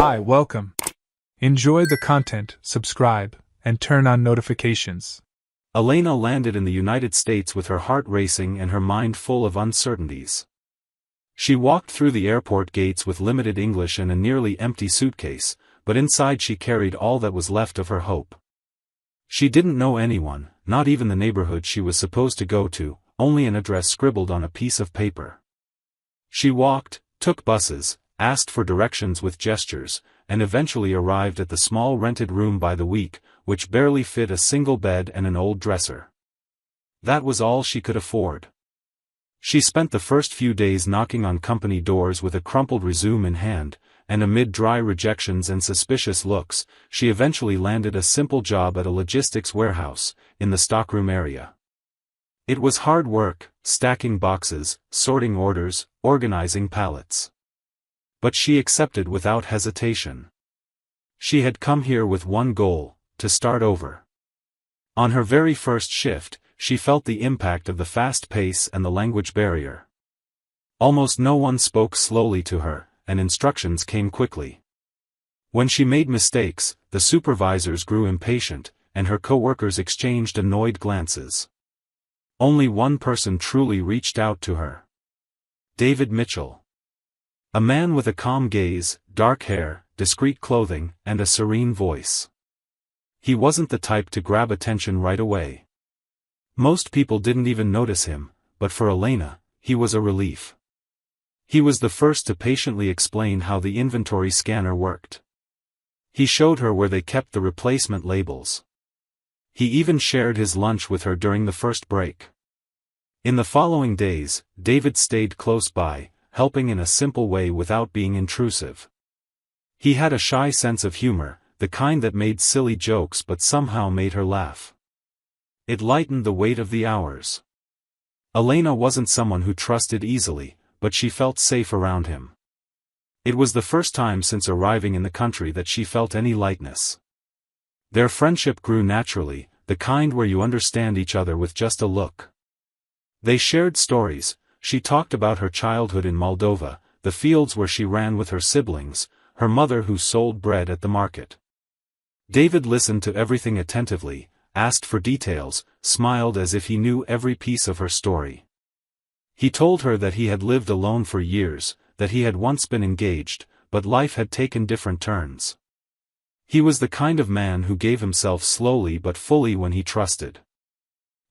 Hi, welcome. Enjoy the content, subscribe, and turn on notifications. Elena landed in the United States with her heart racing and her mind full of uncertainties. She walked through the airport gates with limited English and a nearly empty suitcase, but inside she carried all that was left of her hope. She didn't know anyone, not even the neighborhood she was supposed to go to, only an address scribbled on a piece of paper. She walked, took buses, asked for directions with gestures, and eventually arrived at the small rented room by the week, which barely fit a single bed and an old dresser. That was all she could afford. She spent the first few days knocking on company doors with a crumpled resume in hand, and amid dry rejections and suspicious looks, she eventually landed a simple job at a logistics warehouse, in the stockroom area. It was hard work, stacking boxes, sorting orders, organizing pallets. But she accepted without hesitation. She had come here with one goal: to start over. On her very first shift, she felt the impact of the fast pace and the language barrier. Almost no one spoke slowly to her, and instructions came quickly. When she made mistakes, the supervisors grew impatient, and her coworkers exchanged annoyed glances. Only one person truly reached out to her. David Mitchell. A man with a calm gaze, dark hair, discreet clothing, and a serene voice. He wasn't the type to grab attention right away. Most people didn't even notice him, but for Elena, he was a relief. He was the first to patiently explain how the inventory scanner worked. He showed her where they kept the replacement labels. He even shared his lunch with her during the first break. In the following days, David stayed close by, helping in a simple way without being intrusive. He had a shy sense of humor, the kind that made silly jokes but somehow made her laugh. It lightened the weight of the hours. Elena wasn't someone who trusted easily, but she felt safe around him. It was the first time since arriving in the country that she felt any lightness. Their friendship grew naturally, the kind where you understand each other with just a look. They shared stories. She talked about her childhood in Moldova, the fields where she ran with her siblings, her mother who sold bread at the market. David listened to everything attentively, asked for details, smiled as if he knew every piece of her story. He told her that he had lived alone for years, that he had once been engaged, but life had taken different turns. He was the kind of man who gave himself slowly but fully when he trusted.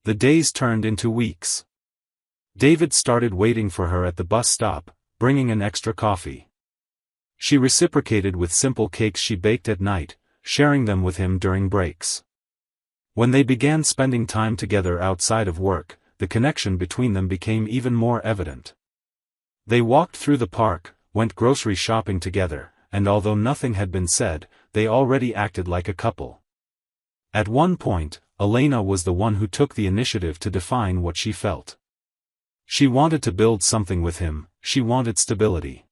The days turned into weeks. David started waiting for her at the bus stop, bringing an extra coffee. She reciprocated with simple cakes she baked at night, sharing them with him during breaks. When they began spending time together outside of work, the connection between them became even more evident. They walked through the park, went grocery shopping together, and although nothing had been said, they already acted like a couple. At one point, Elena was the one who took the initiative to define what she felt. She wanted to build something with him, she wanted stability.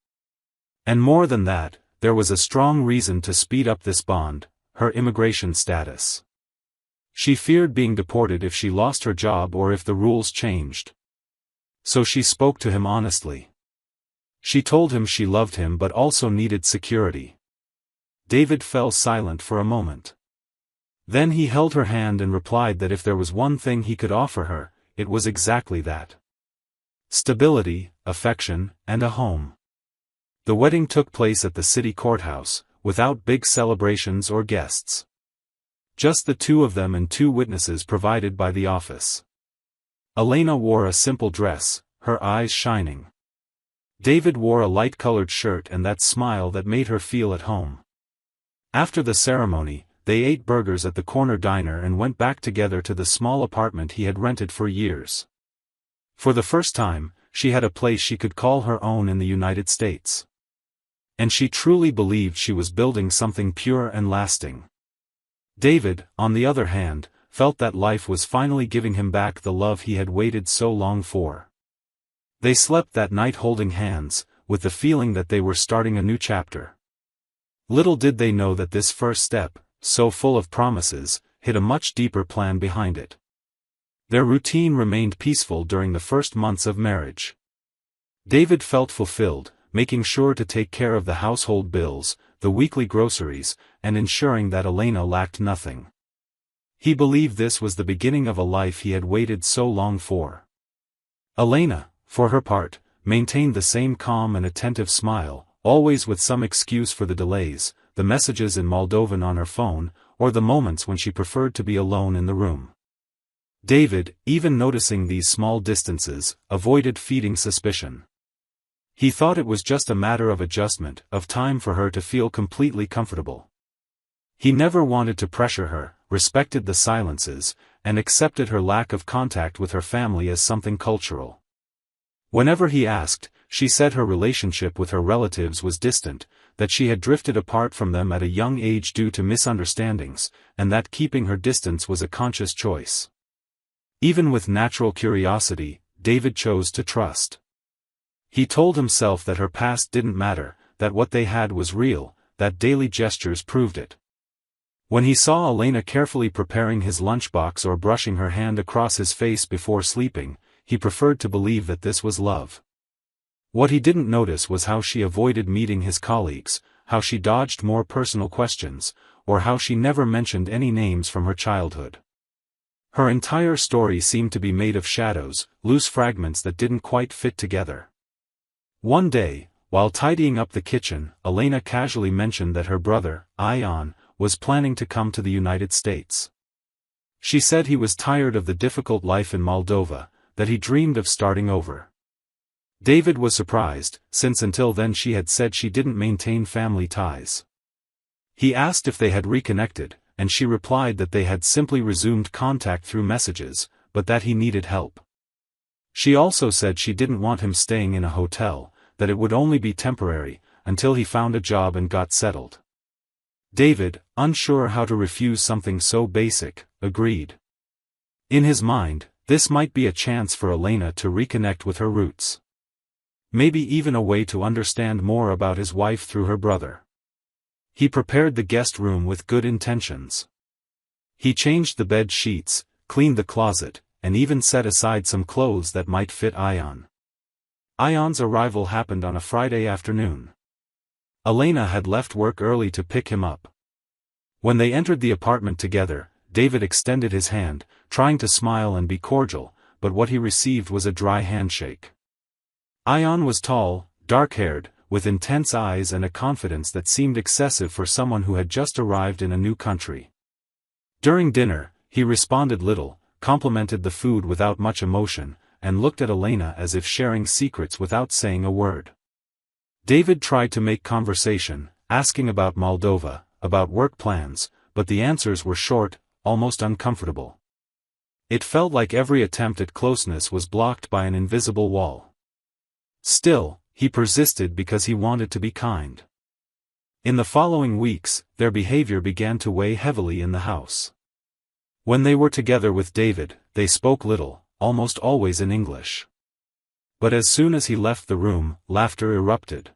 And more than that, there was a strong reason to speed up this bond: her immigration status. She feared being deported if she lost her job or if the rules changed. So she spoke to him honestly. She told him she loved him but also needed security. David fell silent for a moment. Then he held her hand and replied that if there was one thing he could offer her, it was exactly that. Stability, affection, and a home. The wedding took place at the city courthouse, without big celebrations or guests. Just the two of them and two witnesses provided by the office. Elena wore a simple dress, her eyes shining. David wore a light-colored shirt and that smile that made her feel at home. After the ceremony, they ate burgers at the corner diner and went back together to the small apartment he had rented for years. For the first time, she had a place she could call her own in the United States. And she truly believed she was building something pure and lasting. David, on the other hand, felt that life was finally giving him back the love he had waited so long for. They slept that night holding hands, with the feeling that they were starting a new chapter. Little did they know that this first step, so full of promises, hid a much deeper plan behind it. Their routine remained peaceful during the first months of marriage. David felt fulfilled, making sure to take care of the household bills, the weekly groceries, and ensuring that Elena lacked nothing. He believed this was the beginning of a life he had waited so long for. Elena, for her part, maintained the same calm and attentive smile, always with some excuse for the delays, the messages in Moldovan on her phone, or the moments when she preferred to be alone in the room. David, even noticing these small distances, avoided feeding suspicion. He thought it was just a matter of adjustment, of time for her to feel completely comfortable. He never wanted to pressure her, respected the silences, and accepted her lack of contact with her family as something cultural. Whenever he asked, she said her relationship with her relatives was distant, that she had drifted apart from them at a young age due to misunderstandings, and that keeping her distance was a conscious choice. Even with natural curiosity, David chose to trust. He told himself that her past didn't matter, that what they had was real, that daily gestures proved it. When he saw Elena carefully preparing his lunchbox or brushing her hand across his face before sleeping, he preferred to believe that this was love. What he didn't notice was how she avoided meeting his colleagues, how she dodged more personal questions, or how she never mentioned any names from her childhood. Her entire story seemed to be made of shadows, loose fragments that didn't quite fit together. One day, while tidying up the kitchen, Elena casually mentioned that her brother, Ion, was planning to come to the United States. She said he was tired of the difficult life in Moldova, that he dreamed of starting over. David was surprised, since until then she had said she didn't maintain family ties. He asked if they had reconnected, and she replied that they had simply resumed contact through messages, but that he needed help. She also said she didn't want him staying in a hotel, that it would only be temporary, until he found a job and got settled. David, unsure how to refuse something so basic, agreed. In his mind, this might be a chance for Elena to reconnect with her roots. Maybe even a way to understand more about his wife through her brother. He prepared the guest room with good intentions. He changed the bed sheets, cleaned the closet, and even set aside some clothes that might fit Ion. Ion's arrival happened on a Friday afternoon. Elena had left work early to pick him up. When they entered the apartment together, David extended his hand, trying to smile and be cordial, but what he received was a dry handshake. Ion was tall, dark-haired, with intense eyes and a confidence that seemed excessive for someone who had just arrived in a new country. During dinner, he responded little, complimented the food without much emotion, and looked at Elena as if sharing secrets without saying a word. David tried to make conversation, asking about Moldova, about work plans, but the answers were short, almost uncomfortable. It felt like every attempt at closeness was blocked by an invisible wall. Still, he persisted because he wanted to be kind. In the following weeks, their behavior began to weigh heavily in the house. When they were together with David, they spoke little, almost always in English. But as soon as he left the room, laughter erupted.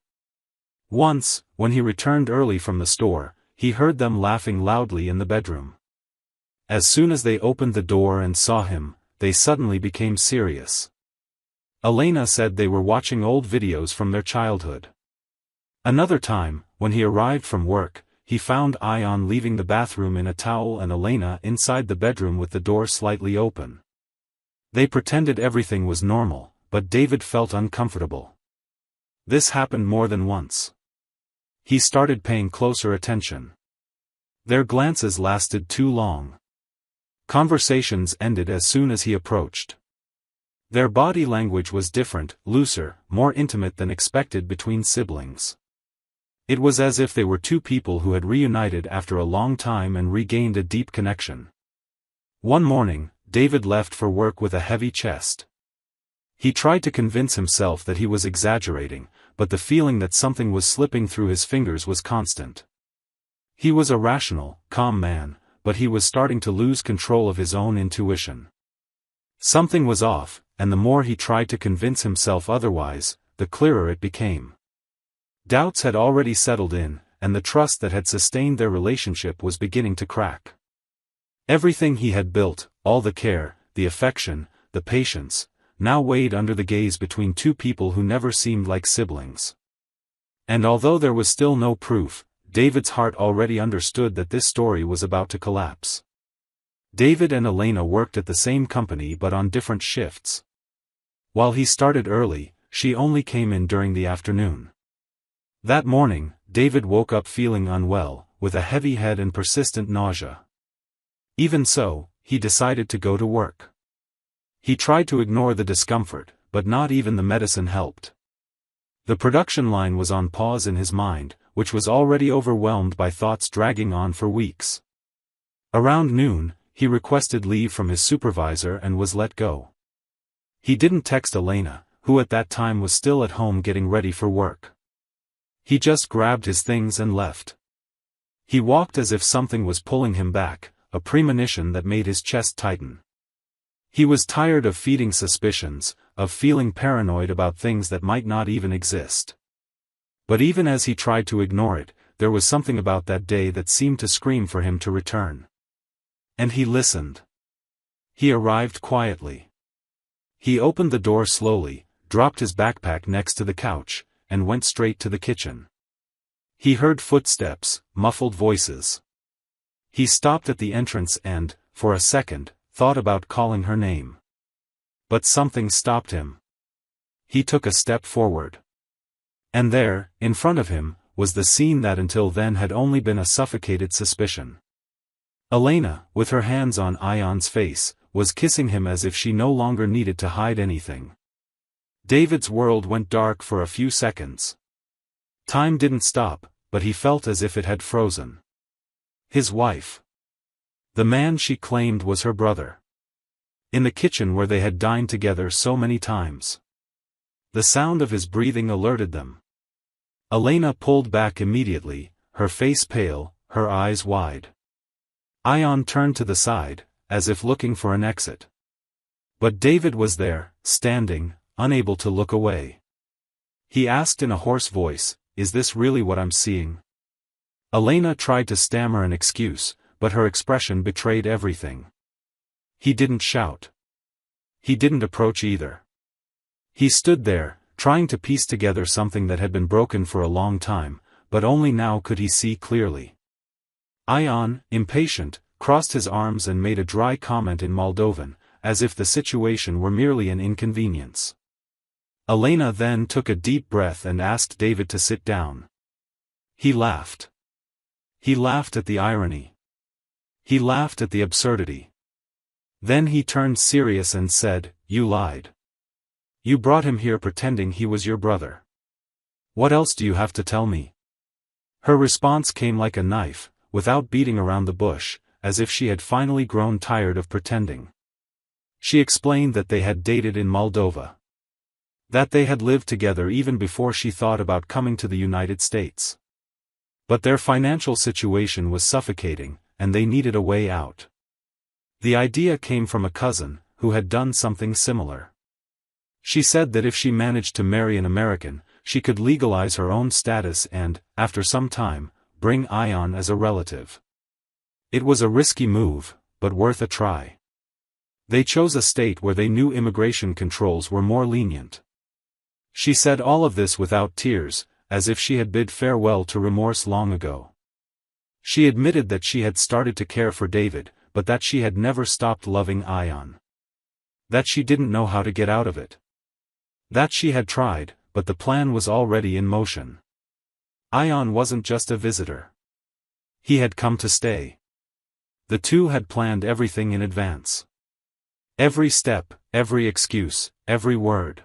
Once, when he returned early from the store, he heard them laughing loudly in the bedroom. As soon as they opened the door and saw him, they suddenly became serious. Elena said they were watching old videos from their childhood. Another time, when he arrived from work, he found Ion leaving the bathroom in a towel and Elena inside the bedroom with the door slightly open. They pretended everything was normal, but David felt uncomfortable. This happened more than once. He started paying closer attention. Their glances lasted too long. Conversations ended as soon as he approached. Their body language was different, looser, more intimate than expected between siblings. It was as if they were two people who had reunited after a long time and regained a deep connection. One morning, David left for work with a heavy chest. He tried to convince himself that he was exaggerating, but the feeling that something was slipping through his fingers was constant. He was a rational, calm man, but he was starting to lose control of his own intuition. Something was off, and the more he tried to convince himself otherwise, the clearer it became. Doubts had already settled in, and the trust that had sustained their relationship was beginning to crack. Everything he had built, all the care, the affection, the patience, now weighed under the gaze between two people who never seemed like siblings. And although there was still no proof, David's heart already understood that this story was about to collapse. David and Elena worked at the same company but on different shifts. While he started early, she only came in during the afternoon. That morning, David woke up feeling unwell, with a heavy head and persistent nausea. Even so, he decided to go to work. He tried to ignore the discomfort, but not even the medicine helped. The production line was on pause in his mind, which was already overwhelmed by thoughts dragging on for weeks. Around noon, he requested leave from his supervisor and was let go. He didn't text Elena, who at that time was still at home getting ready for work. He just grabbed his things and left. He walked as if something was pulling him back, a premonition that made his chest tighten. He was tired of feeding suspicions, of feeling paranoid about things that might not even exist. But even as he tried to ignore it, there was something about that day that seemed to scream for him to return. And he listened. He arrived quietly. He opened the door slowly, dropped his backpack next to the couch, and went straight to the kitchen. He heard footsteps, muffled voices. He stopped at the entrance and, for a second, thought about calling her name. But something stopped him. He took a step forward. And there, in front of him, was the scene that until then had only been a suffocated suspicion. Elena, with her hands on Ion's face, was kissing him as if she no longer needed to hide anything. David's world went dark for a few seconds. Time didn't stop, but he felt as if it had frozen. His wife. The man she claimed was her brother. In the kitchen where they had dined together so many times. The sound of his breathing alerted them. Elena pulled back immediately, her face pale, her eyes wide. Ion turned to the side, as if looking for an exit. But David was there, standing, unable to look away. He asked in a hoarse voice, "Is this really what I'm seeing?" Elena tried to stammer an excuse, but her expression betrayed everything. He didn't shout. He didn't approach either. He stood there, trying to piece together something that had been broken for a long time, but only now could he see clearly. Ion, impatient, crossed his arms and made a dry comment in Moldovan, as if the situation were merely an inconvenience. Elena then took a deep breath and asked David to sit down. He laughed. He laughed at the irony. He laughed at the absurdity. Then he turned serious and said, "You lied. You brought him here pretending he was your brother. What else do you have to tell me?" Her response came like a knife, without beating around the bush, as if she had finally grown tired of pretending. She explained that they had dated in Moldova. That they had lived together even before she thought about coming to the United States. But their financial situation was suffocating, and they needed a way out. The idea came from a cousin, who had done something similar. She said that if she managed to marry an American, she could legalize her own status and, after some time, bring Ion as a relative. It was a risky move, but worth a try. They chose a state where they knew immigration controls were more lenient. She said all of this without tears, as if she had bid farewell to remorse long ago. She admitted that she had started to care for David, but that she had never stopped loving Ion. That she didn't know how to get out of it. That she had tried, but the plan was already in motion. Ion wasn't just a visitor. He had come to stay. The two had planned everything in advance. Every step, every excuse, every word.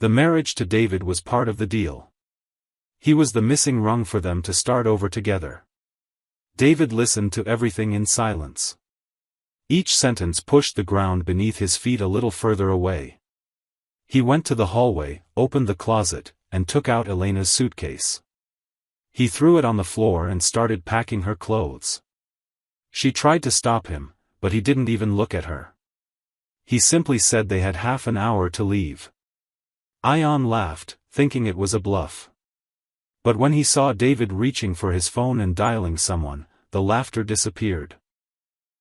The marriage to David was part of the deal. He was the missing rung for them to start over together. David listened to everything in silence. Each sentence pushed the ground beneath his feet a little further away. He went to the hallway, opened the closet, and took out Elena's suitcase. He threw it on the floor and started packing her clothes. She tried to stop him, but he didn't even look at her. He simply said they had half an hour to leave. Ion laughed, thinking it was a bluff. But when he saw David reaching for his phone and dialing someone, the laughter disappeared.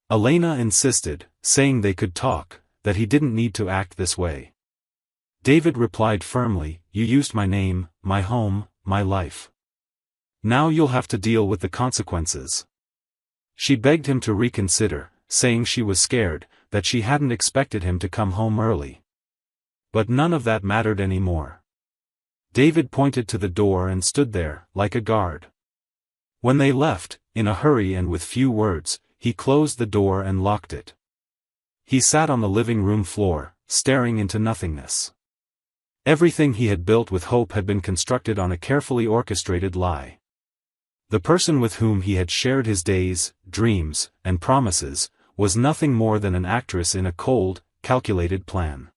Elena insisted, saying they could talk, that he didn't need to act this way. David replied firmly, "You used my name, my home, my life. Now you'll have to deal with the consequences. She begged him to reconsider, saying she was scared, that she hadn't expected him to come home early. But none of that mattered anymore. David pointed to the door and stood there, like a guard. When they left, in a hurry and with few words, he closed the door and locked it. He sat on the living room floor, staring into nothingness. Everything he had built with hope had been constructed on a carefully orchestrated lie. The person with whom he had shared his days, dreams, and promises, was nothing more than an actress in a cold, calculated plan.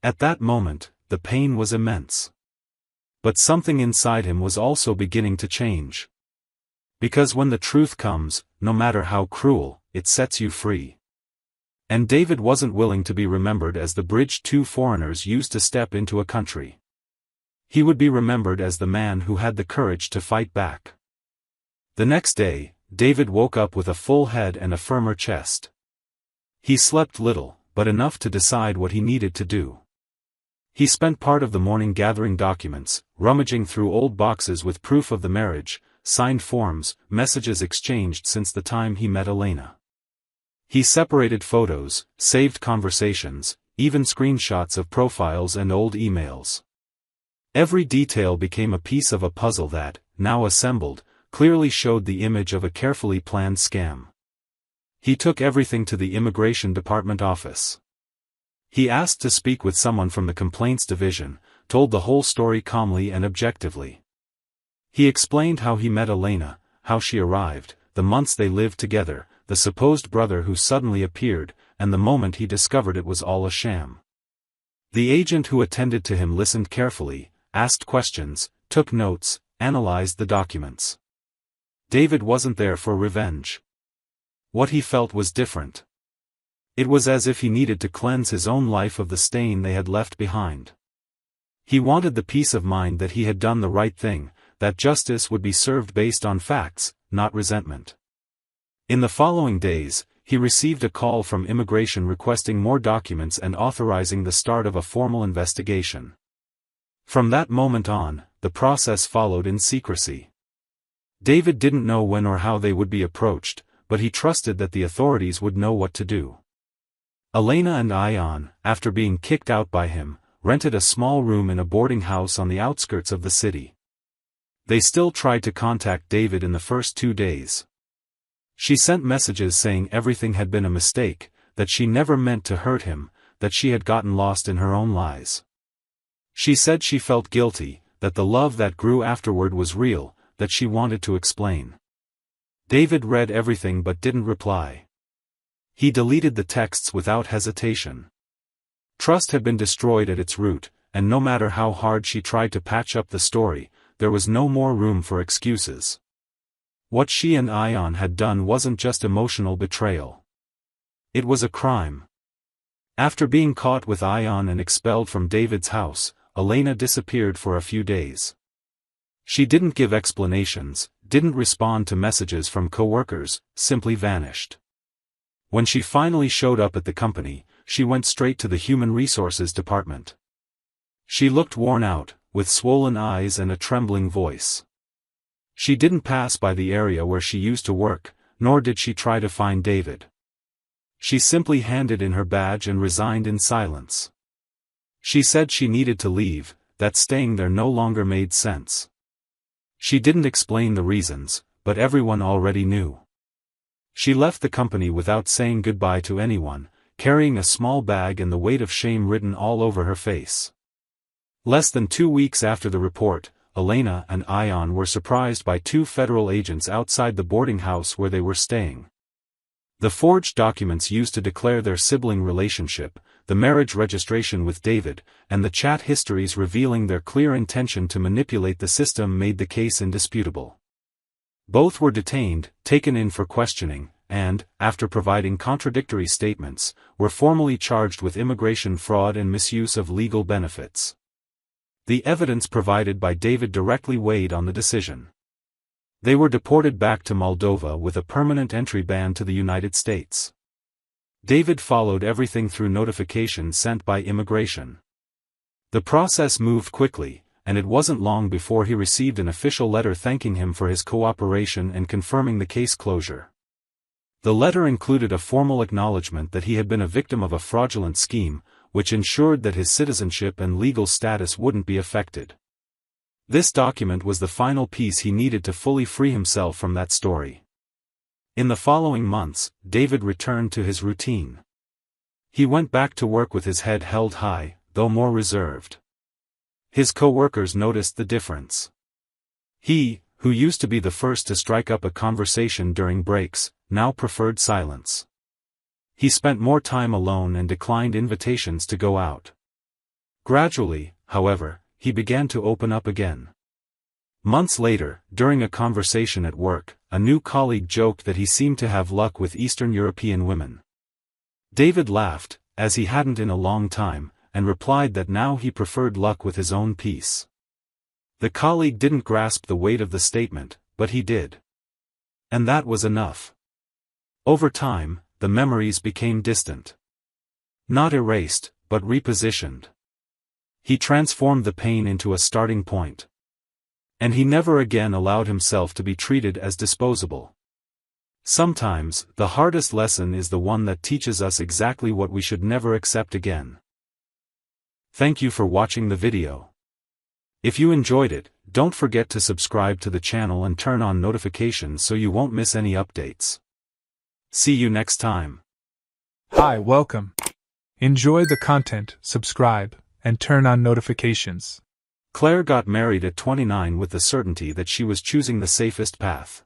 At that moment, the pain was immense. But something inside him was also beginning to change. Because when the truth comes, no matter how cruel, it sets you free. And David wasn't willing to be remembered as the bridge two foreigners used to step into a country. He would be remembered as the man who had the courage to fight back. The next day, David woke up with a full head and a firmer chest. He slept little, but enough to decide what he needed to do. He spent part of the morning gathering documents, rummaging through old boxes with proof of the marriage, signed forms, messages exchanged since the time he met Elena. He separated photos, saved conversations, even screenshots of profiles and old emails. Every detail became a piece of a puzzle that, now assembled, clearly showed the image of a carefully planned scam. He took everything to the Immigration Department office. He asked to speak with someone from the Complaints Division, told the whole story calmly and objectively. He explained how he met Elena, how she arrived, the months they lived together, the supposed brother who suddenly appeared, and the moment he discovered it was all a sham. The agent who attended to him listened carefully, asked questions, took notes, analyzed the documents. David wasn't there for revenge. What he felt was different. It was as if he needed to cleanse his own life of the stain they had left behind. He wanted the peace of mind that he had done the right thing, that justice would be served based on facts, not resentment. In the following days, he received a call from immigration requesting more documents and authorizing the start of a formal investigation. From that moment on, the process followed in secrecy. David didn't know when or how they would be approached, but he trusted that the authorities would know what to do. Elena and Ion, after being kicked out by him, rented a small room in a boarding house on the outskirts of the city. They still tried to contact David in the first 2 days. She sent messages saying everything had been a mistake, that she never meant to hurt him, that she had gotten lost in her own lies. She said she felt guilty, that the love that grew afterward was real, that she wanted to explain. David read everything but didn't reply. He deleted the texts without hesitation. Trust had been destroyed at its root, and no matter how hard she tried to patch up the story, there was no more room for excuses. What she and Ion had done wasn't just emotional betrayal. It was a crime. After being caught with Ion and expelled from David's house, Elena disappeared for a few days. She didn't give explanations, didn't respond to messages from coworkers, simply vanished. When she finally showed up at the company, she went straight to the Human Resources Department. She looked worn out, with swollen eyes and a trembling voice. She didn't pass by the area where she used to work, nor did she try to find David. She simply handed in her badge and resigned in silence. She said she needed to leave, that staying there no longer made sense. She didn't explain the reasons, but everyone already knew. She left the company without saying goodbye to anyone, carrying a small bag and the weight of shame written all over her face. Less than 2 weeks after the report, Elena and Ion were surprised by 2 federal agents outside the boarding house where they were staying. The forged documents used to declare their sibling relationship, the marriage registration with David, and the chat histories revealing their clear intention to manipulate the system made the case indisputable. Both were detained, taken in for questioning, and, after providing contradictory statements, were formally charged with immigration fraud and misuse of legal benefits. The evidence provided by David directly weighed on the decision. They were deported back to Moldova with a permanent entry ban to the United States. David followed everything through notifications sent by immigration. The process moved quickly, and it wasn't long before he received an official letter thanking him for his cooperation and confirming the case closure. The letter included a formal acknowledgement that he had been a victim of a fraudulent scheme, which ensured that his citizenship and legal status wouldn't be affected. This document was the final piece he needed to fully free himself from that story. In the following months, David returned to his routine. He went back to work with his head held high, though more reserved. His co-workers noticed the difference. He, who used to be the first to strike up a conversation during breaks, now preferred silence. He spent more time alone and declined invitations to go out. Gradually, however, he began to open up again. Months later, during a conversation at work, a new colleague joked that he seemed to have luck with Eastern European women. David laughed, as he hadn't in a long time, and replied that now he preferred luck with his own peace. The colleague didn't grasp the weight of the statement, but he did. And that was enough. Over time, the memories became distant. Not erased, but repositioned. He transformed the pain into a starting point. And he never again allowed himself to be treated as disposable. Sometimes, the hardest lesson is the one that teaches us exactly what we should never accept again. Thank you for watching the video. If you enjoyed it, don't forget to subscribe to the channel and turn on notifications so you won't miss any updates. See you next time. Hi, welcome. Enjoy the content, subscribe, and turn on notifications. Claire got married at 29 with the certainty that she was choosing the safest path.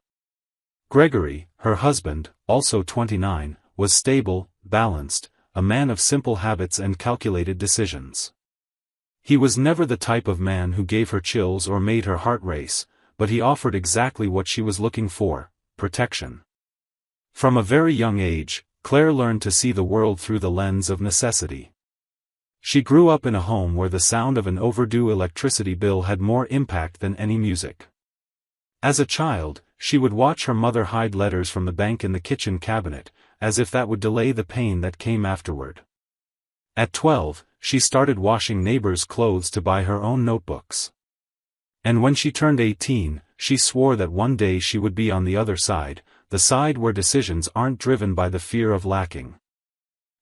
Gregory, her husband, also 29, was stable, balanced, a man of simple habits and calculated decisions. He was never the type of man who gave her chills or made her heart race, but he offered exactly what she was looking for: protection. From a very young age, Claire learned to see the world through the lens of necessity. She grew up in a home where the sound of an overdue electricity bill had more impact than any music. As a child, she would watch her mother hide letters from the bank in the kitchen cabinet, as if that would delay the pain that came afterward. At 12, she started washing neighbors' clothes to buy her own notebooks. And when she turned 18, she swore that one day she would be on the other side, the side where decisions aren't driven by the fear of lacking.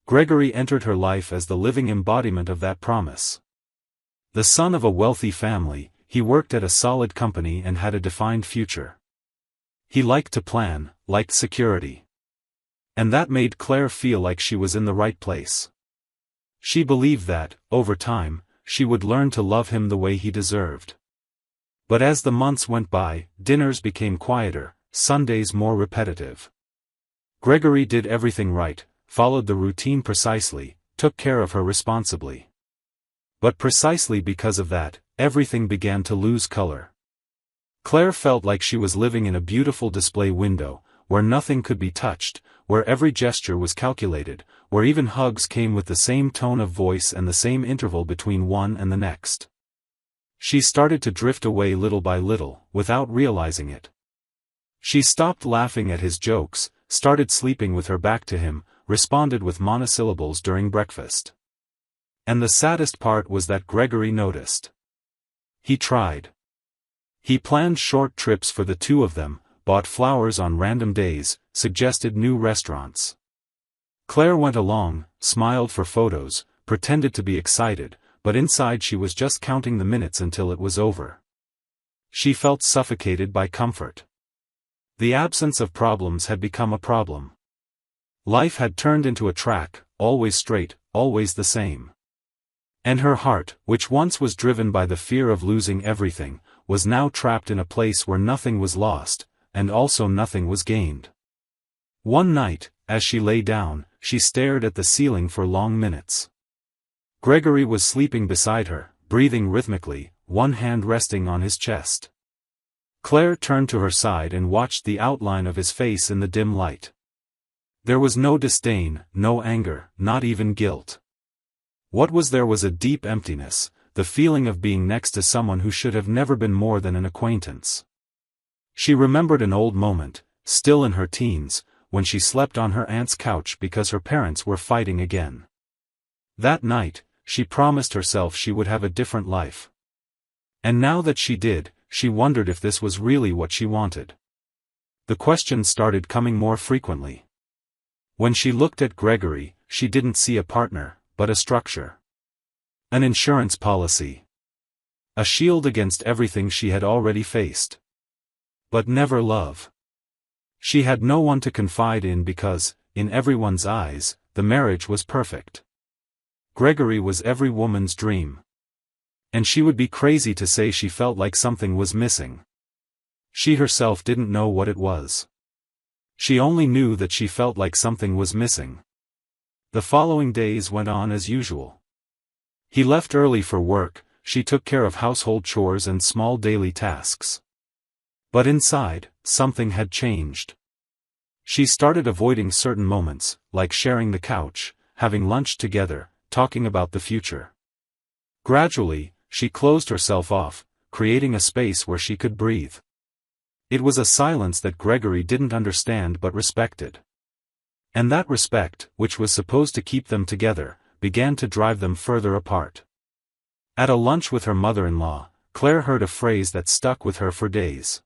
Gregory entered her life as the living embodiment of that promise. The son of a wealthy family, he worked at a solid company and had a defined future. He liked to plan, liked security. And that made Claire feel like she was in the right place. She believed that, over time, she would learn to love him the way he deserved. But as the months went by, dinners became quieter, Sundays more repetitive. Gregory did everything right, followed the routine precisely, took care of her responsibly. But precisely because of that, everything began to lose color. Claire felt like she was living in a beautiful display window, where nothing could be touched, where every gesture was calculated, where even hugs came with the same tone of voice and the same interval between one and the next. She started to drift away little by little, without realizing it. She stopped laughing at his jokes, started sleeping with her back to him, responded with monosyllables during breakfast. And the saddest part was that Gregory noticed. He tried. He planned short trips for the two of them, bought flowers on random days, suggested new restaurants. Claire went along, smiled for photos, pretended to be excited, but inside she was just counting the minutes until it was over. She felt suffocated by comfort. The absence of problems had become a problem. Life had turned into a track, always straight, always the same. And her heart, which once was driven by the fear of losing everything, was now trapped in a place where nothing was lost, and also nothing was gained. One night, as she lay down, she stared at the ceiling for long minutes. Gregory was sleeping beside her, breathing rhythmically, one hand resting on his chest. Claire turned to her side and watched the outline of his face in the dim light. There was no disdain, no anger, not even guilt. What was there was a deep emptiness, the feeling of being next to someone who should have never been more than an acquaintance. She remembered an old moment, still in her teens, when she slept on her aunt's couch because her parents were fighting again. That night, she promised herself she would have a different life. And now that she did, she wondered if this was really what she wanted. The questions started coming more frequently. When she looked at Gregory, she didn't see a partner, but a structure. An insurance policy. A shield against everything she had already faced. But never love. She had no one to confide in because, in everyone's eyes, the marriage was perfect. Gregory was every woman's dream. And she would be crazy to say she felt like something was missing. She herself didn't know what it was. She only knew that she felt like something was missing. The following days went on as usual. He left early for work, she took care of household chores and small daily tasks. But inside, something had changed. She started avoiding certain moments, like sharing the couch, having lunch together, talking about the future. Gradually, she closed herself off, creating a space where she could breathe. It was a silence that Gregory didn't understand but respected. And that respect, which was supposed to keep them together, began to drive them further apart. At a lunch with her mother-in-law, Claire heard a phrase that stuck with her for days.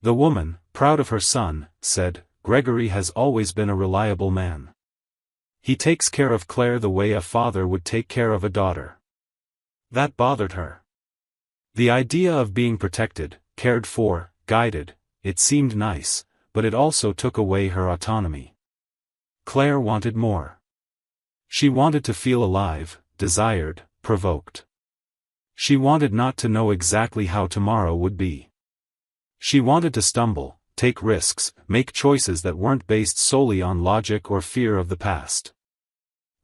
The woman, proud of her son, said, "Gregory has always been a reliable man. He takes care of Claire the way a father would take care of a daughter." That bothered her. The idea of being protected, cared for, guided, it seemed nice, but it also took away her autonomy. Claire wanted more. She wanted to feel alive, desired, provoked. She wanted not to know exactly how tomorrow would be. She wanted to stumble, take risks, make choices that weren't based solely on logic or fear of the past.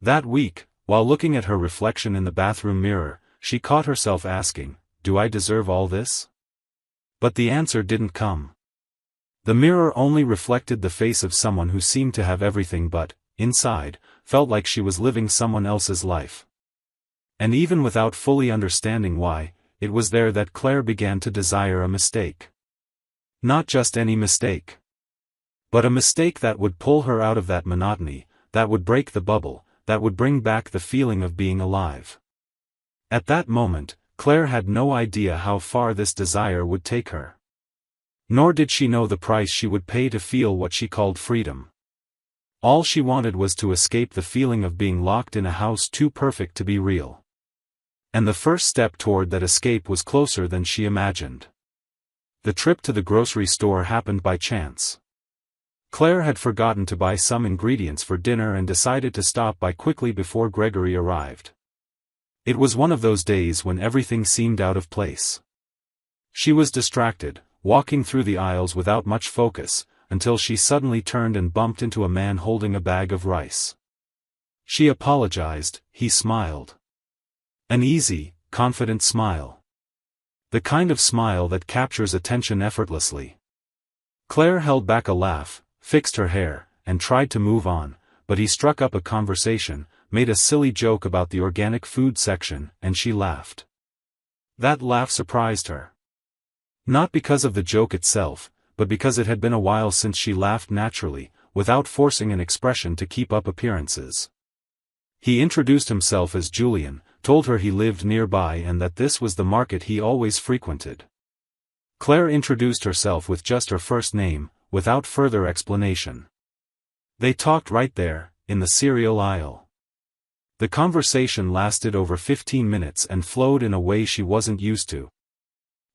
That week, while looking at her reflection in the bathroom mirror, she caught herself asking, "Do I deserve all this?" But the answer didn't come. The mirror only reflected the face of someone who seemed to have everything but, inside, felt like she was living someone else's life. And even without fully understanding why, it was there that Claire began to desire a mistake. Not just any mistake. But a mistake that would pull her out of that monotony, that would break the bubble, that would bring back the feeling of being alive. At that moment, Claire had no idea how far this desire would take her. Nor did she know the price she would pay to feel what she called freedom. All she wanted was to escape the feeling of being locked in a house too perfect to be real. And the first step toward that escape was closer than she imagined. The trip to the grocery store happened by chance. Claire had forgotten to buy some ingredients for dinner and decided to stop by quickly before Gregory arrived. It was one of those days when everything seemed out of place. She was distracted, walking through the aisles without much focus, until she suddenly turned and bumped into a man holding a bag of rice. She apologized, he smiled. An easy, confident smile. The kind of smile that captures attention effortlessly. Claire held back a laugh, fixed her hair, and tried to move on, but he struck up a conversation, made a silly joke about the organic food section, and she laughed. That laugh surprised her. Not because of the joke itself, but because it had been a while since she laughed naturally, without forcing an expression to keep up appearances. He introduced himself as Julian, told her he lived nearby and that this was the market he always frequented. Claire introduced herself with just her first name, without further explanation. They talked right there, in the cereal aisle. The conversation lasted over 15 minutes and flowed in a way she wasn't used to.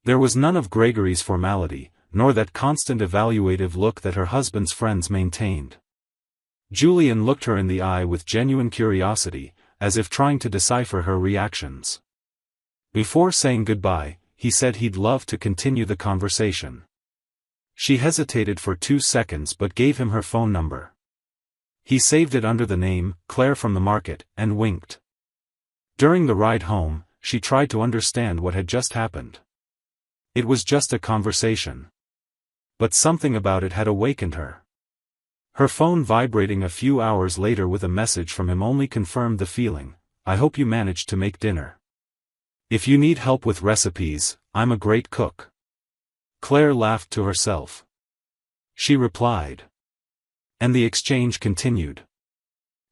There was none of Gregory's formality, nor that constant evaluative look that her husband's friends maintained. Julian looked her in the eye with genuine curiosity, as if trying to decipher her reactions. Before saying goodbye, he said he'd love to continue the conversation. She hesitated for 2 seconds but gave him her phone number. He saved it under the name, Claire from the market, and winked. During the ride home, she tried to understand what had just happened. It was just a conversation. But something about it had awakened her. Her phone vibrating a few hours later with a message from him only confirmed the feeling. "I hope you managed to make dinner. If you need help with recipes, I'm a great cook." Claire laughed to herself. She replied. And the exchange continued.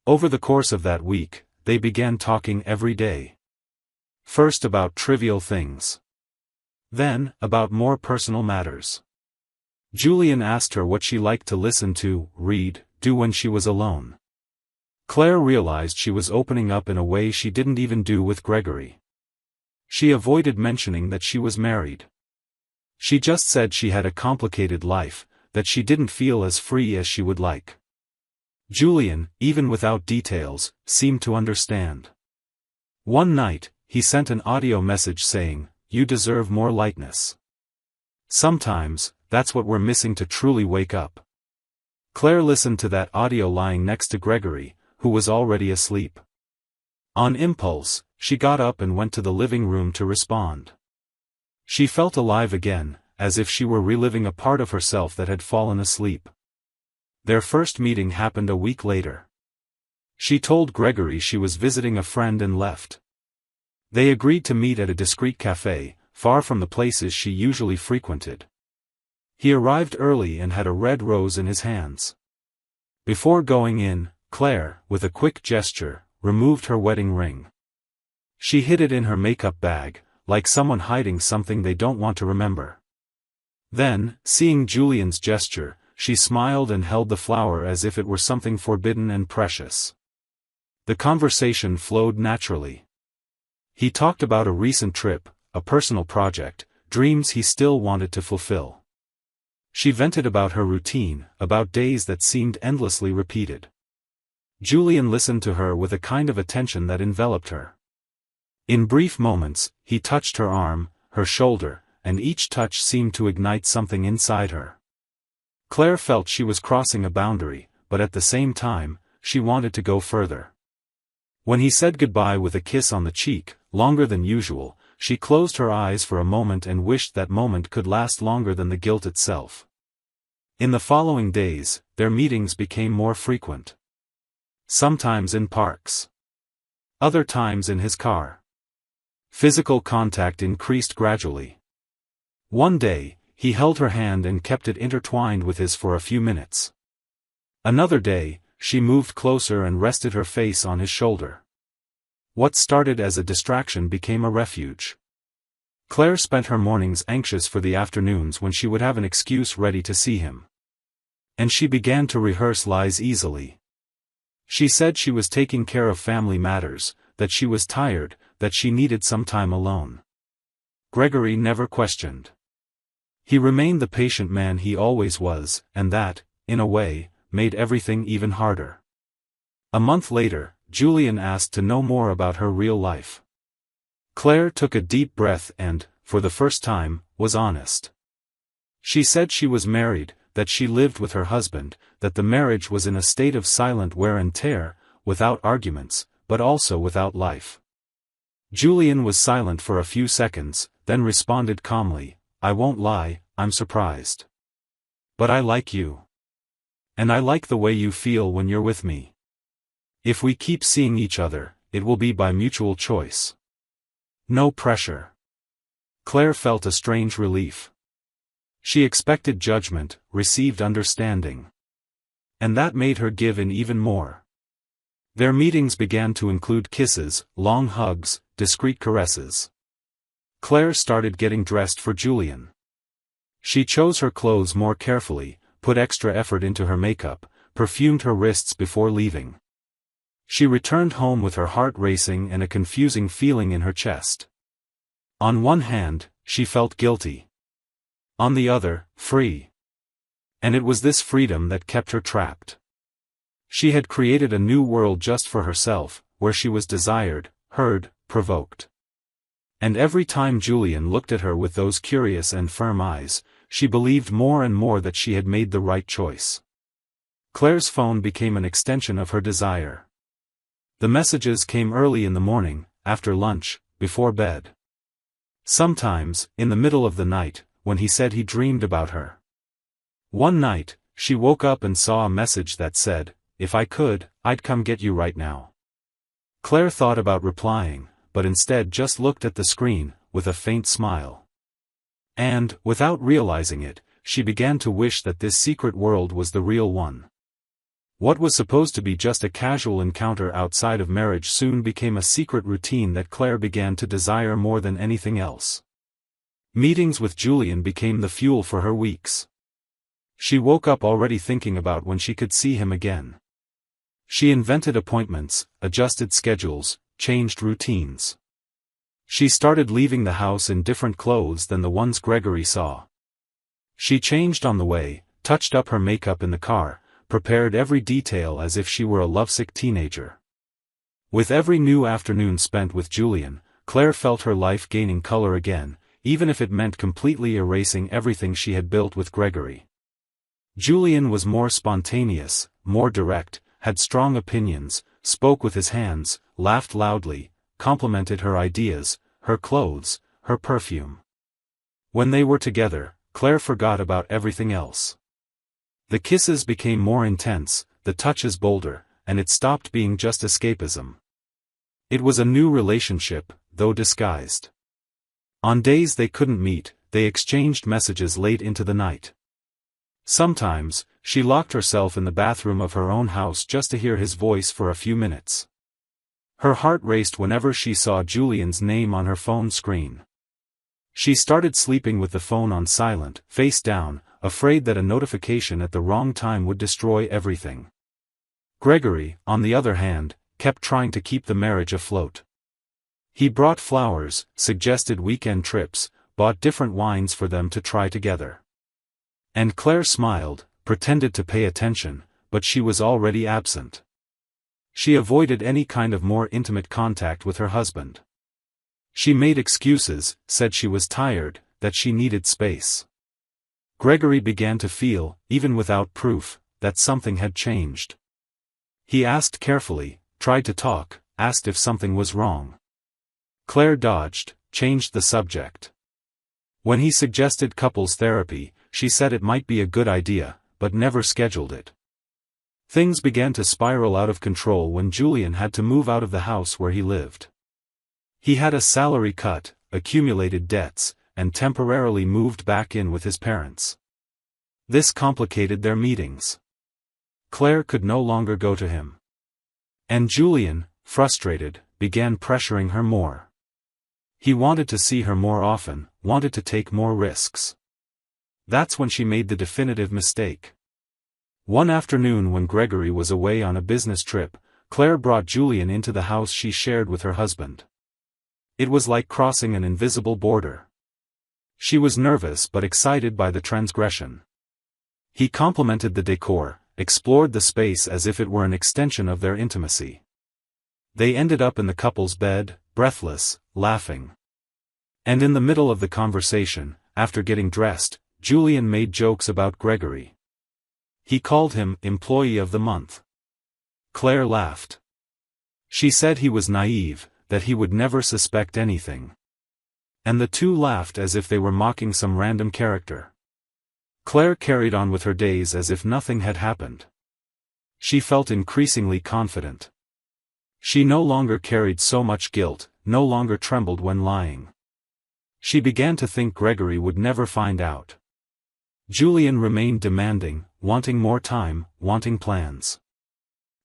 Over the course of that week, they began talking every day. First about trivial things. Then, about more personal matters. Julian asked her what she liked to listen to, read, do when she was alone. Claire realized she was opening up in a way she didn't even do with Gregory. She avoided mentioning that she was married. She just said she had a complicated life, that she didn't feel as free as she would like. Julian, even without details, seemed to understand. One night, he sent an audio message saying, "You deserve more lightness. Sometimes, that's what we're missing to truly wake up." Claire listened to that audio lying next to Gregory, who was already asleep. On impulse, she got up and went to the living room to respond. She felt alive again, as if she were reliving a part of herself that had fallen asleep. Their first meeting happened a week later. She told Gregory she was visiting a friend and left. They agreed to meet at a discreet cafe, far from the places she usually frequented. He arrived early and had a red rose in his hands. Before going in, Claire, with a quick gesture, removed her wedding ring. She hid it in her makeup bag, like someone hiding something they don't want to remember. Then, seeing Julian's gesture, she smiled and held the flower as if it were something forbidden and precious. The conversation flowed naturally. He talked about a recent trip, a personal project, dreams he still wanted to fulfill. She vented about her routine, about days that seemed endlessly repeated. Julian listened to her with a kind of attention that enveloped her. In brief moments, he touched her arm, her shoulder, and each touch seemed to ignite something inside her. Claire felt she was crossing a boundary, but at the same time, she wanted to go further. When he said goodbye with a kiss on the cheek, longer than usual, she closed her eyes for a moment and wished that moment could last longer than the guilt itself. In the following days, their meetings became more frequent. Sometimes in parks. Other times in his car. Physical contact increased gradually. One day, he held her hand and kept it intertwined with his for a few minutes. Another day, she moved closer and rested her face on his shoulder. What started as a distraction became a refuge. Claire spent her mornings anxious for the afternoons when she would have an excuse ready to see him. And she began to rehearse lies easily. She said she was taking care of family matters, that she was tired, that she needed some time alone. Gregory never questioned. He remained the patient man he always was, and that, in a way, made everything even harder. A month later, Julian asked to know more about her real life. Claire took a deep breath and, for the first time, was honest. She said she was married, that she lived with her husband, that the marriage was in a state of silent wear and tear, without arguments, but also without life. Julian was silent for a few seconds, then responded calmly, "I won't lie, I'm surprised. But I like you. And I like the way you feel when you're with me. If we keep seeing each other, it will be by mutual choice. No pressure." Claire felt a strange relief. She expected judgment, received understanding. And that made her give in even more. Their meetings began to include kisses, long hugs, discreet caresses. Claire started getting dressed for Julian. She chose her clothes more carefully, put extra effort into her makeup, perfumed her wrists before leaving. She returned home with her heart racing and a confusing feeling in her chest. On one hand, she felt guilty. On the other, free. And it was this freedom that kept her trapped. She had created a new world just for herself, where she was desired, heard, provoked. And every time Julian looked at her with those curious and firm eyes, she believed more and more that she had made the right choice. Claire's phone became an extension of her desire. The messages came early in the morning, after lunch, before bed. Sometimes, in the middle of the night, when he said he dreamed about her. One night, she woke up and saw a message that said, "If I could, I'd come get you right now." Claire thought about replying, but instead just looked at the screen, with a faint smile. And, without realizing it, she began to wish that this secret world was the real one. What was supposed to be just a casual encounter outside of marriage soon became a secret routine that Claire began to desire more than anything else. Meetings with Julian became the fuel for her weeks. She woke up already thinking about when she could see him again. She invented appointments, adjusted schedules, changed routines. She started leaving the house in different clothes than the ones Gregory saw. She changed on the way, touched up her makeup in the car, prepared every detail as if she were a lovesick teenager. With every new afternoon spent with Julian, Claire felt her life gaining color again, even if it meant completely erasing everything she had built with Gregory. Julian was more spontaneous, more direct, had strong opinions, spoke with his hands, laughed loudly, complimented her ideas, her clothes, her perfume. When they were together, Claire forgot about everything else. The kisses became more intense, the touches bolder, and it stopped being just escapism. It was a new relationship, though disguised. On days they couldn't meet, they exchanged messages late into the night. Sometimes, she locked herself in the bathroom of her own house just to hear his voice for a few minutes. Her heart raced whenever she saw Julian's name on her phone screen. She started sleeping with the phone on silent, face down, afraid that a notification at the wrong time would destroy everything. Gregory, on the other hand, kept trying to keep the marriage afloat. He brought flowers, suggested weekend trips, bought different wines for them to try together. And Claire smiled, pretended to pay attention, but she was already absent. She avoided any kind of more intimate contact with her husband. She made excuses, said she was tired, that she needed space. Gregory began to feel, even without proof, that something had changed. He asked carefully, tried to talk, asked if something was wrong. Claire dodged, changed the subject. When he suggested couples therapy, she said it might be a good idea, but never scheduled it. Things began to spiral out of control when Julian had to move out of the house where he lived. He had a salary cut, accumulated debts, and temporarily moved back in with his parents. This complicated their meetings. Claire could no longer go to him. And Julian, frustrated, began pressuring her more. He wanted to see her more often, wanted to take more risks. That's when she made the definitive mistake. One afternoon when Gregory was away on a business trip, Claire brought Julian into the house she shared with her husband. It was like crossing an invisible border. She was nervous but excited by the transgression. He complimented the decor, explored the space as if it were an extension of their intimacy. They ended up in the couple's bed, breathless, laughing. And in the middle of the conversation, after getting dressed, Julian made jokes about Gregory. He called him Employee of the Month. Claire laughed. She said he was naive, that he would never suspect anything. And the two laughed as if they were mocking some random character. Claire carried on with her days as if nothing had happened. She felt increasingly confident. She no longer carried so much guilt, no longer trembled when lying. She began to think Gregory would never find out. Julian remained demanding, wanting more time, wanting plans.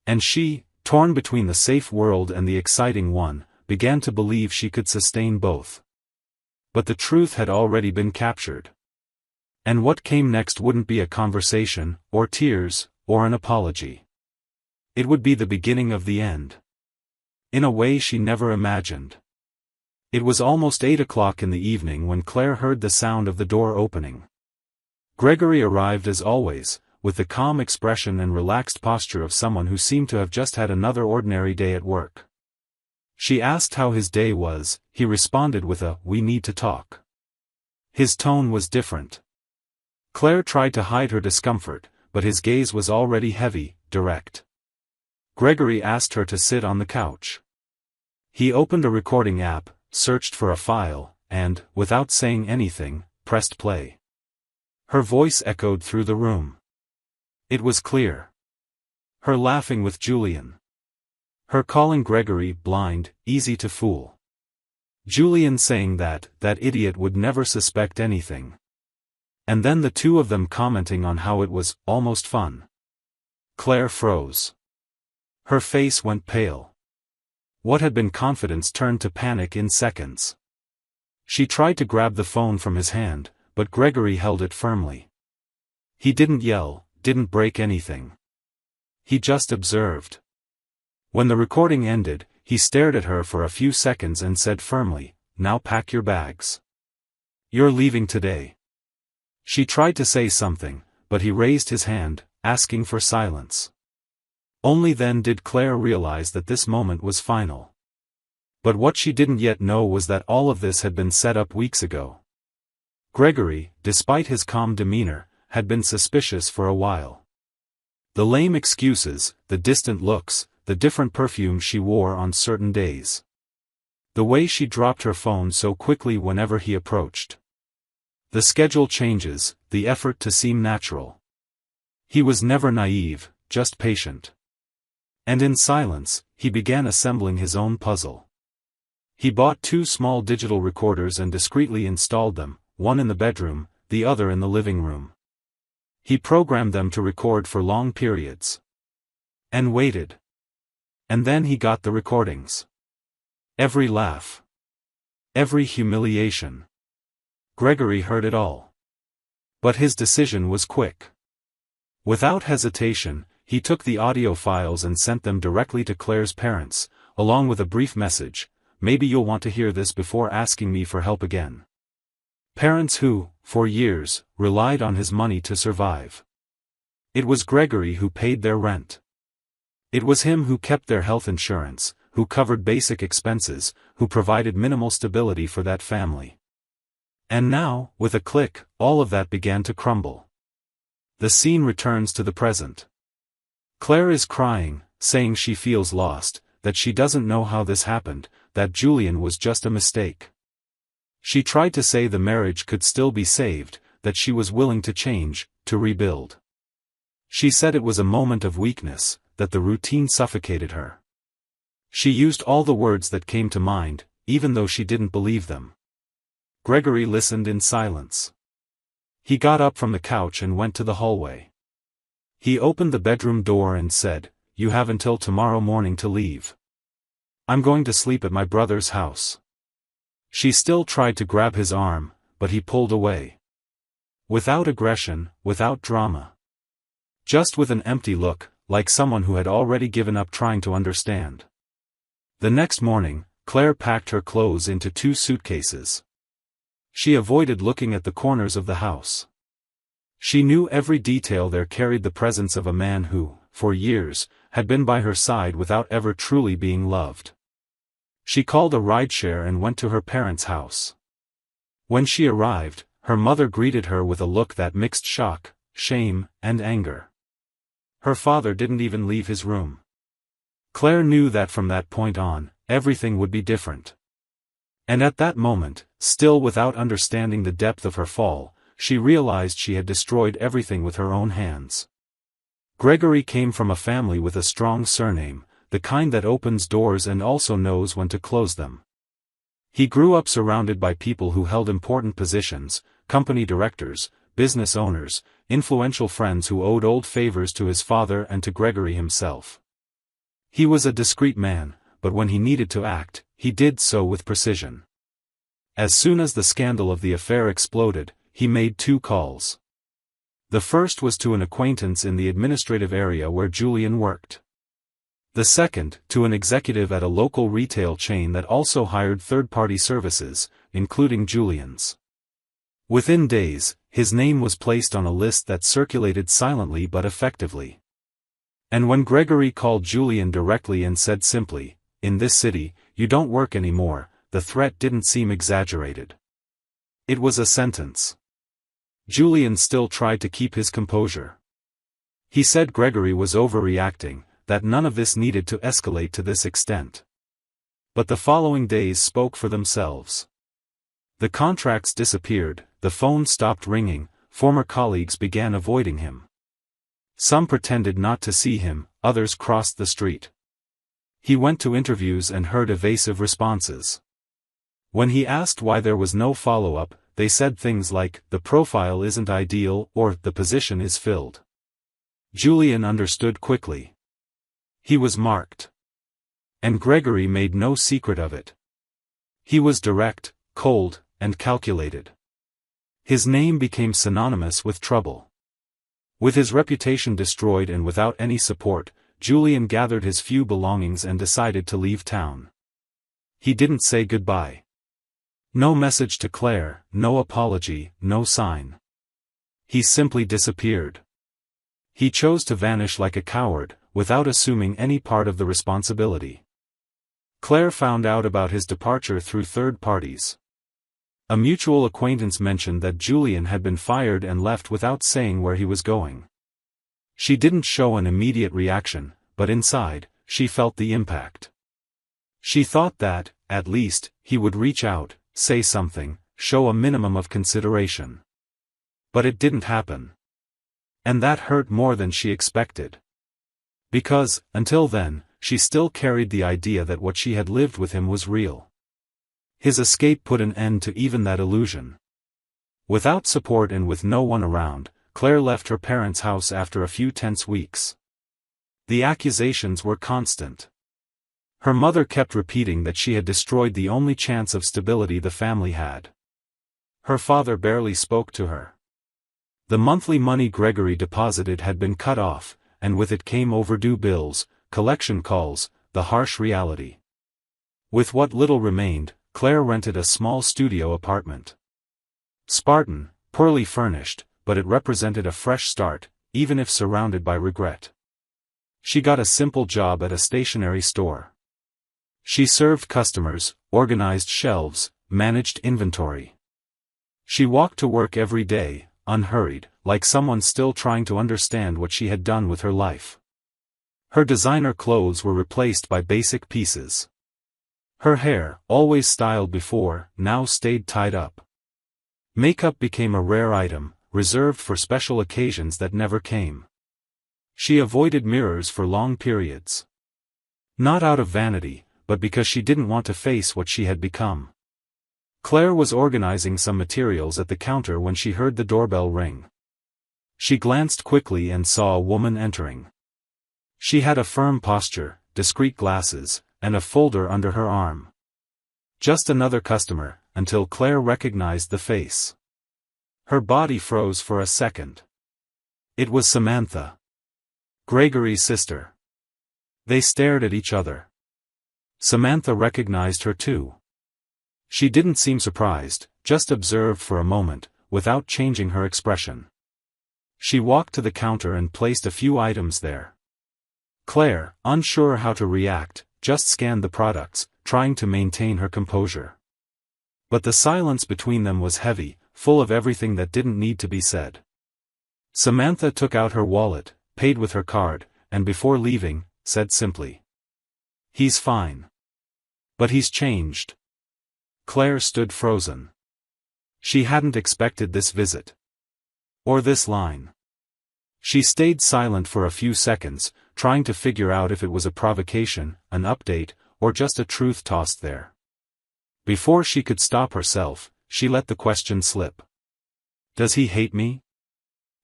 And she, torn between the safe world and the exciting one, began to believe she could sustain both. But the truth had already been captured. And what came next wouldn't be a conversation, or tears, or an apology. It would be the beginning of the end. In a way she never imagined. It was almost 8 o'clock in the evening when Claire heard the sound of the door opening. Gregory arrived as always, with the calm expression and relaxed posture of someone who seemed to have just had another ordinary day at work. She asked how his day was, he responded with a, "We need to talk." His tone was different. Claire tried to hide her discomfort, but his gaze was already heavy, direct. Gregory asked her to sit on the couch. He opened a recording app, searched for a file, and, without saying anything, pressed play. Her voice echoed through the room. It was clear. Her laughing with Julian. Her calling Gregory blind, easy to fool. Julian saying that idiot would never suspect anything. And then the two of them commenting on how it was almost fun. Claire froze. Her face went pale. What had been confidence turned to panic in seconds. She tried to grab the phone from his hand, but Gregory held it firmly. He didn't yell, didn't break anything. He just observed. When the recording ended, he stared at her for a few seconds and said firmly, "Now pack your bags. You're leaving today." She tried to say something, but he raised his hand, asking for silence. Only then did Claire realize that this moment was final. But what she didn't yet know was that all of this had been set up weeks ago. Gregory, despite his calm demeanor, had been suspicious for a while. The lame excuses, the distant looks, the different perfumes she wore on certain days. The way she dropped her phone so quickly whenever he approached. The schedule changes, the effort to seem natural. He was never naive, just patient. And in silence, he began assembling his own puzzle. He bought 2 small digital recorders and discreetly installed them, one in the bedroom, the other in the living room. He programmed them to record for long periods. And waited. And then he got the recordings. Every laugh. Every humiliation. Gregory heard it all. But his decision was quick. Without hesitation, he took the audio files and sent them directly to Claire's parents, along with a brief message: "Maybe you'll want to hear this before asking me for help again." Parents who, for years, relied on his money to survive. It was Gregory who paid their rent. It was him who kept their health insurance, who covered basic expenses, who provided minimal stability for that family. And now, with a click, all of that began to crumble. The scene returns to the present. Claire is crying, saying she feels lost, that she doesn't know how this happened, that Julian was just a mistake. She tried to say the marriage could still be saved, that she was willing to change, to rebuild. She said it was a moment of weakness, that the routine suffocated her. She used all the words that came to mind, even though she didn't believe them. Gregory listened in silence. He got up from the couch and went to the hallway. He opened the bedroom door and said, "You have until tomorrow morning to leave. I'm going to sleep at my brother's house." She still tried to grab his arm, but he pulled away. Without aggression, without drama. Just with an empty look, like someone who had already given up trying to understand. The next morning, Claire packed her clothes into 2 suitcases. She avoided looking at the corners of the house. She knew every detail there carried the presence of a man who, for years, had been by her side without ever truly being loved. She called a rideshare and went to her parents' house. When she arrived, her mother greeted her with a look that mixed shock, shame, and anger. Her father didn't even leave his room. Claire knew that from that point on, everything would be different. And at that moment, still without understanding the depth of her fall, she realized she had destroyed everything with her own hands. Gregory came from a family with a strong surname, the kind that opens doors and also knows when to close them. He grew up surrounded by people who held important positions, company directors, business owners, influential friends who owed old favors to his father and to Gregory himself. He was a discreet man, but when he needed to act, he did so with precision. As soon as the scandal of the affair exploded, he made 2 calls. The first was to an acquaintance in the administrative area where Julian worked. The second, to an executive at a local retail chain that also hired third-party services, including Julian's. Within days, his name was placed on a list that circulated silently but effectively. And when Gregory called Julian directly and said simply, "In this city, you don't work anymore," the threat didn't seem exaggerated. It was a sentence. Julian still tried to keep his composure. He said Gregory was overreacting, that none of this needed to escalate to this extent. But the following days spoke for themselves. The contracts disappeared, the phone stopped ringing, former colleagues began avoiding him. Some pretended not to see him, others crossed the street. He went to interviews and heard evasive responses. When he asked why there was no follow-up, they said things like, "The profile isn't ideal," or "The position is filled." Julian understood quickly. He was marked. And Gregory made no secret of it. He was direct, cold, and calculated. His name became synonymous with trouble. With his reputation destroyed and without any support, Julian gathered his few belongings and decided to leave town. He didn't say goodbye. No message to Claire, no apology, no sign. He simply disappeared. He chose to vanish like a coward, without assuming any part of the responsibility. Claire found out about his departure through third parties. A mutual acquaintance mentioned that Julian had been fired and left without saying where he was going. She didn't show an immediate reaction, but inside, she felt the impact. She thought that, at least, he would reach out, say something, show a minimum of consideration. But it didn't happen. And that hurt more than she expected. Because, until then, she still carried the idea that what she had lived with him was real. His escape put an end to even that illusion. Without support and with no one around, Claire left her parents' house after a few tense weeks. The accusations were constant. Her mother kept repeating that she had destroyed the only chance of stability the family had. Her father barely spoke to her. The monthly money Gregory deposited had been cut off, and with it came overdue bills, collection calls, the harsh reality. With what little remained, Claire rented a small studio apartment. Spartan, poorly furnished, but it represented a fresh start, even if surrounded by regret. She got a simple job at a stationery store. She served customers, organized shelves, managed inventory. She walked to work every day, unhurried, like someone still trying to understand what she had done with her life. Her designer clothes were replaced by basic pieces. Her hair, always styled before, now stayed tied up. Makeup became a rare item, reserved for special occasions that never came. She avoided mirrors for long periods. Not out of vanity, but because she didn't want to face what she had become. Claire was organizing some materials at the counter when she heard the doorbell ring. She glanced quickly and saw a woman entering. She had a firm posture, discreet glasses, and a folder under her arm. Just another customer, until Claire recognized the face. Her body froze for a second. It was Samantha, Gregory's sister. They stared at each other. Samantha recognized her too. She didn't seem surprised, just observed for a moment, without changing her expression. She walked to the counter and placed a few items there. Claire, unsure how to react, just scanned the products, trying to maintain her composure. But the silence between them was heavy, full of everything that didn't need to be said. Samantha took out her wallet, paid with her card, and before leaving, said simply, "He's fine. But he's changed." Claire stood frozen. She hadn't expected this visit. Or this line. She stayed silent for a few seconds, trying to figure out if it was a provocation, an update, or just a truth tossed there. Before she could stop herself, she let the question slip. "Does he hate me?"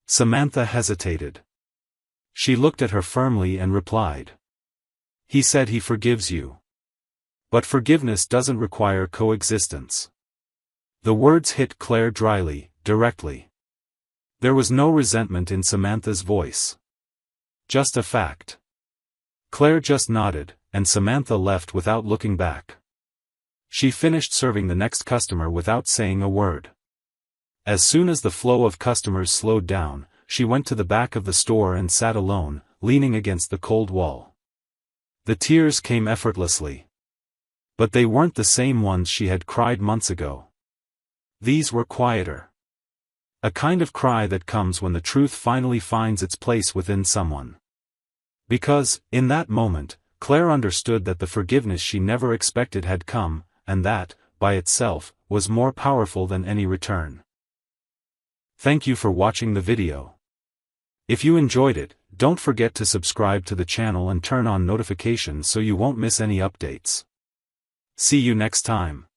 Samantha hesitated. She looked at her firmly and replied, "He said he forgives you. But forgiveness doesn't require coexistence." The words hit Claire dryly, directly. There was no resentment in Samantha's voice. Just a fact. Claire just nodded, and Samantha left without looking back. She finished serving the next customer without saying a word. As soon as the flow of customers slowed down, she went to the back of the store and sat alone, leaning against the cold wall. The tears came effortlessly. But they weren't the same ones she had cried months ago. These were quieter. A kind of cry that comes when the truth finally finds its place within someone. Because, in that moment, Claire understood that the forgiveness she never expected had come, and that, by itself, was more powerful than any return. Thank you for watching the video. If you enjoyed it, don't forget to subscribe to the channel and turn on notifications so you won't miss any updates. See you next time.